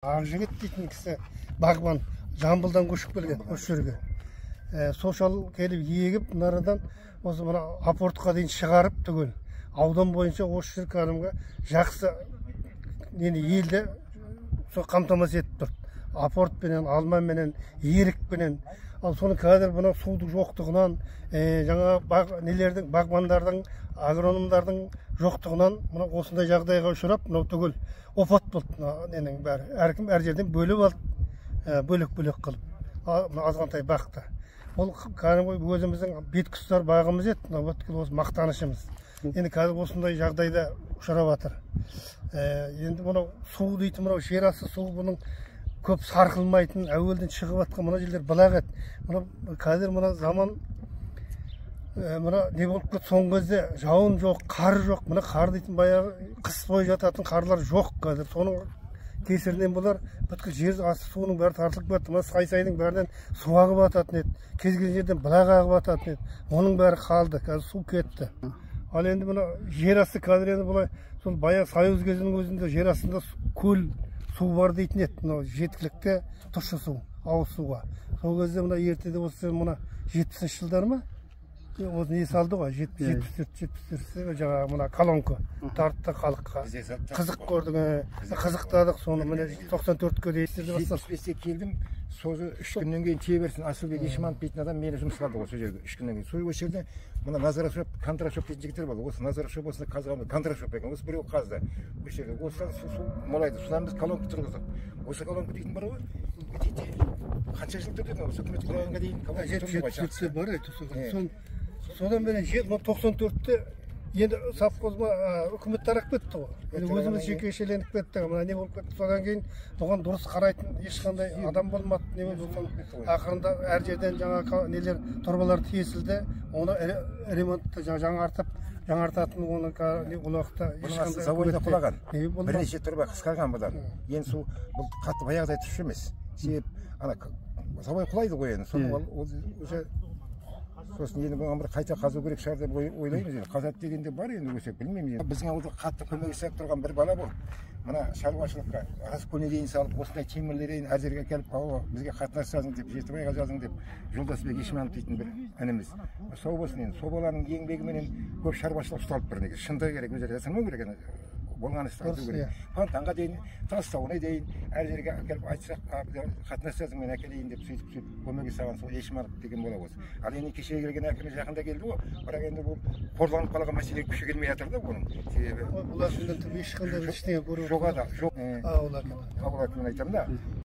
Ақжігіт дейтін кісі бағбан Жамбылдан көшіп келген осы жерге. Сошал келіп егіп, нарадан осы мына апортқа дейін шығарып түгел. Аудан бойынша осы жер кәдімгі жақсы елді қамтамасыз етіп тұр. Апортпенен, алмаменен, ерікпенен. Ал соны қазір мына судың жоқтығынан, жаңа бағбандардың, агрономдардың жоқтығынан мына осындай жағдайға ұшырап, мынау түгел опат болды. Ненің бәрі әркім әр жерден бөліп алып, бөлек-бөлек қылып, азғантай бақты. Ол кәдімгі өзіміздің беткүстар бағымыз еді, осы мақтанышымыз. Енді қазір осындай жағдайда ұшырап жатыр. Енді мынау су дейтін, мынау жер асты су бұның көп сарқылмайтын, әуелден шығып жатқан мына жерлер бұлақ еді. Қазір мына заман мына не болып кетті, соңғы кезде жауын жоқ, қар жоқ. Мына қар дейтін баяғы қыс бойы жататын қарлар жоқ қазір. Соның кесірінен бұлар бүткіл жер асты суының бәрі тартылып кетті. Мына сай-сайдың бәрінен су ағып жататын еді. Кез келген жерден бұлақ ағып жататын еді. Оның бәрі қалды, қазір су кетті. Ал енді мына жер асты қазір енді бұлай сол баяғы Союз кезінің өзінде жер астында көл су бар дейтін еді. Мына жеткілікті тұщы су, ауыз суға. Сол кезде мына ертеде осы мына 70-ші жылдар ма? Осы не салды ғой, 74 жаңа мына колонка тартты халыққа. Қызық көрдік, қызықтадық соны. Міне 94-ке дейін 75-те келдім. Созы 3 күннен кейін тие берсін. Асылбек Ешманов дейтін адам мені жұмысқа алды осы жерге 3 күннен кейін. Сол жерде мына Назарашев, Контрашев дейтін жігіттер болды. Осы Назарашев осында қазған, Контрашев екен. Осы біреу қазды. Осы жерде осыдан су молайды. Содан біз колонка тұрғыздық. Осы колонка дейтін бар ғой. Қанша жыл тұрды? Осы үкімет құрғанға дейін колонка бар. Содан бері 94-те енді совхозға үкімет тарап кетті ғой. Өзіміз жекешеленіп кеттік. Мына не болып кетті. Содан кейін оған дұрыс қарайтын ешқандай адам болмады. Не болды? Ақырында әр жерден жаңа нелер торбалар тиесілді. Оны ремонтты жаңартатын оны ол уақытта ешқандай заводда құлаған. Бірнеше торба қысқарған бұдан. Енді су бұл қатты баяғыдай тұщы емес. Себеп ана завод құлайды ғой енді. Соны уже сосын енді бұған бір қайта қазу керек шығар деп ойлаймыз. Енді қазат дегенде бар енді өсек білмеймін. Біздің ауылда қатты көмектесіп тұрған бір бала болды. Мына шаруашылыққа раскөне дейін салып, осындай темірлерін әр жерге келіп бізге қатынас жазың деп, Жетібайға жазың деп Жолдасбек Ешманов дейтін бір ініміз. Сау болсын енді. Сол баланың еңбегіменен көп шаруашылық ұсталып тұр. Шындығы керек, өздері жасырмау керек. Болған істі айту керек. Фонтанға дейін, Тастауына дейін әр жерге әкеліп айтсақ, қатынас жазыңмен әкелейін деп сөйтіп көмегі саған сол Ешманов деген бола осы. Ал енді кешеге келген әкімі жақында келді ғой, бірақ енді бұл қорланып қалған мәселе күші келмей жатыр да бұның. Себебі бұлар ешқандай ештеңе көріп жоқ. Ауыл әкімін айтамын да.